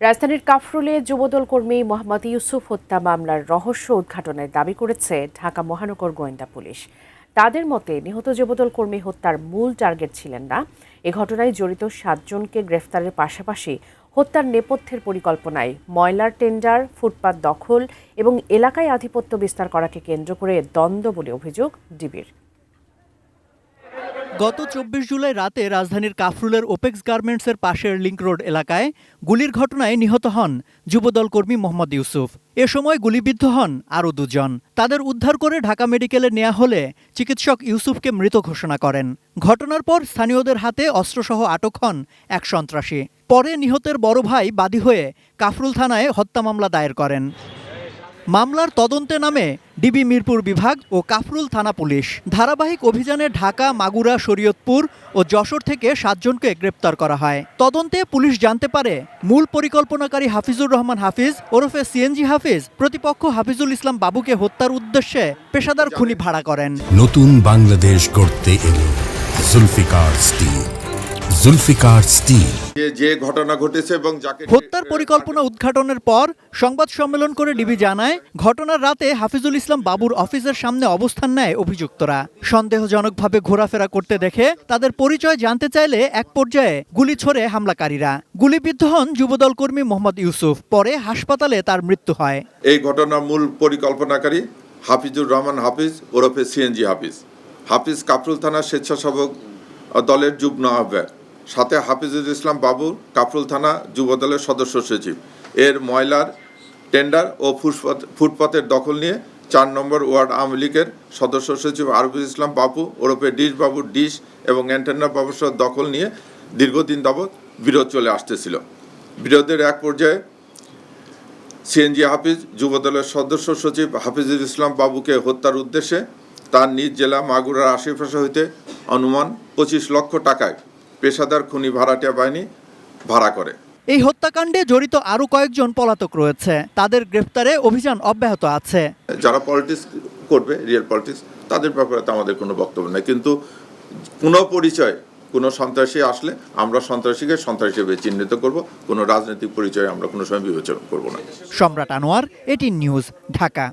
রাজধানীর কাফরুলে যুবদল কর্মী মোহাম্মদ ইউসুফ হত্যা মামলার রহস্য উদ্ঘাটনের দাবি করেছে ঢাকা মহানগর গোয়েন্দা পুলিশ। তাদের মতে নিহত যুবদল কর্মী হত্যার মূল টার্গেট ছিলেন না। এ ঘটনায় জড়িত 7 জনকে গ্রেফতারের পাশাপাশি হত্যার নেপথ্যের পরিকল্পনায় ময়লার টেন্ডার, ফুটপাত দখল এবং এলাকায় আধিপত্য বিস্তার করাকে কেন্দ্র করে দ্বন্দ্ব বলে অভিযোগ ডিবির। গত 24 জুলাই রাতে রাজধানীর কাফরুলের ওপেক্স গার্মেন্টসের পাশের লিংক রোড এলাকায় গুলির ঘটনায় নিহত হন যুবদল কর্মী মোহাম্মদ ইউসুফ। এ সময় গুলিবিদ্ধ হন আরও 2 জন। তাদের উদ্ধার করে ঢাকা মেডিকেলে নেওয়া হলে চিকিৎসক ইউসুফকে মৃত ঘোষণা করেন। ঘটনার পর স্থানীয়দের হাতে অস্ত্রসহ আটক হন এক সন্ত্রাসী। পরে নিহতের বড় ভাই বাদী হয়ে কাফরুল থানায় হত্যা মামলা দায়ের করেন। মামলার তদন্তে নামে ডিবি মিরপুর বিভাগ ও কাফরুল থানা পুলিশ। ধারাবাহিক অভিযানে ঢাকা, মাগুরা, শরীয়তপুর ও যশোর থেকে 7 জনকে গ্রেপ্তার করা হয়। তদন্তে পুলিশ জানতে পারে মূল পরিকল্পনাকারী হাফিজুর রহমান হাফিজ ওরফে সিএনজি হাফিজ প্রতিপক্ষ হাফিজুল ইসলাম বাবুকে হত্যার উদ্দেশ্যে পেশাদার খুনি ভাড়া করেন। নতুন বাংলাদেশ গড়তে এলো জুলফিকার স্টিল। জুলফিকার স্টিল যে ঘটনা ঘটেছে এবং হত্যার পরিকল্পনা উদ্ঘাটনের পর সংবাদ সম্মেলন করে ডিবি জানায়, ঘটনার রাতে হাফিজুল ইসলাম বাবুর অফিসের সামনে অবস্থান নেয় অভিযুক্তরা। সন্দেহজনকভাবে ঘোরাফেরা করতে দেখে তাদের পরিচয় জানতে চাইলে এক পর্যায়ে গুলি ছোড়ে হামলাকারীরা। গুলিবিদ্ধ হন যুবদল কর্মী মোহাম্মদ ইউসুফ। পরে হাসপাতালে তার মৃত্যু হয়। এই ঘটনার মূল পরিকল্পনাকারী হাফিজুর রহমান হাফিজ ওরফে সিএনজি হাফিজ। হাফিজ কাফরুল থানার স্বেচ্ছাসেবক দলের যুগ্ম আহ্বায়ক, সাথে হাফিজুল ইসলাম বাবু কাফরুল থানা যুবদলের সদস্য সচিব। এর ময়লার টেন্ডার ও ফুটপাতের দখল নিয়ে 4 নম্বর ওয়ার্ড আওয়ামী লীগের সদস্য সচিব আরফুল ইসলাম বাবু ওরফে ডিশ বাবুর ডিশ এবং অ্যান্টেনা ব্যবসার দখল নিয়ে দীর্ঘদিন যাবৎ বিরোধ চলে আসতেছিল। বিরোধের এক পর্যায়ে সিএনজি হাফিজ যুবদলের সদস্য সচিব হাফিজুল ইসলাম বাবুকে হত্যার উদ্দেশ্যে তার নিজ জেলা মাগুরার আশেপাশে হইতে অনুমান 25 লক্ষ টাকায় পেশাদার খুনি ভাড়াটিয়া বাহিনী ভাড়া করে। এই হত্যাকাণ্ডে জড়িত আরও কয়েকজন পলাতক রয়েছে। তাদের গ্রেফতারে অভিযান অব্যাহত আছে। যারা পলিটিক্স করবে, রিয়েল পলিটিক্স, তাদের ব্যাপারে তো আমাদের কোনো বক্তব্য নেই, কিন্তু কোনো পরিচয় কোনো সন্ত্রাসী আসলে আমরা সন্ত্রাসীকে সন্ত্রাসী হিসেবে চিহ্নিত করব। কোনো রাজনৈতিক পরিচয় আমরা কোনো সময় বিবেচনা করব না। সম্রাট আনোয়ার, এটিএন নিউজ, ঢাকা।